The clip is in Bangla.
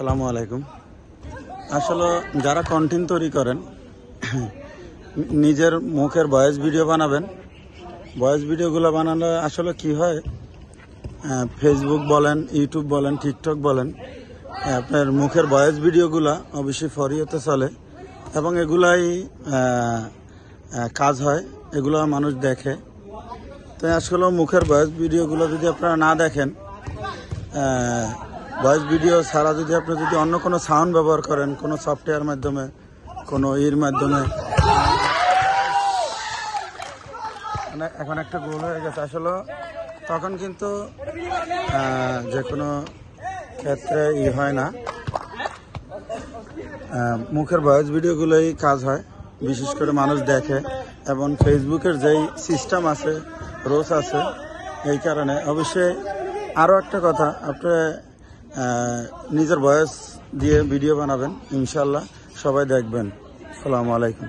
আসসালামু আলাইকুম। আসলে যারা কন্টেন্ট তৈরি করেন, নিজের মুখের ভয়েস ভিডিও বানাবেন। ভয়েস ভিডিওগুলো বানালে আসলে কি হয়, ফেসবুক বলেন, ইউটিউব বলেন, টিকটক বলেন, আপনার মুখের ভয়েস ভিডিওগুলা অবশ্যই ফরিয়েতে চলে এবং এগুলাই কাজ হয়, এগুলো মানুষ দেখে। তো আসলে মুখের ভয়েস ভিডিওগুলো যদি আপনারা না দেখেন, ভয়েস ভিডিও ছাড়া যদি আপনি অন্য কোনো সাউন্ড ব্যবহার করেন, কোনো সফটওয়্যার মাধ্যমে, কোনো মাধ্যমে, মানে এখন একটা গোল হয়ে গেছে আসলে, তখন কিন্তু যে কোনো ক্ষেত্রে হয় না। মুখের ভয়েস ভিডিওগুলোই কাজ হয়, বিশেষ করে মানুষ দেখে এবং ফেসবুকের যেই সিস্টেম আছে, রোজ আছে, এই কারণে। অবশ্যই আরও একটা কথা, আপনি নিজের ভয়েস দিয়ে ভিডিও বানাবেন, ইনশাল্লাহ সবাই দেখবেন। আসসালামু আলাইকুম।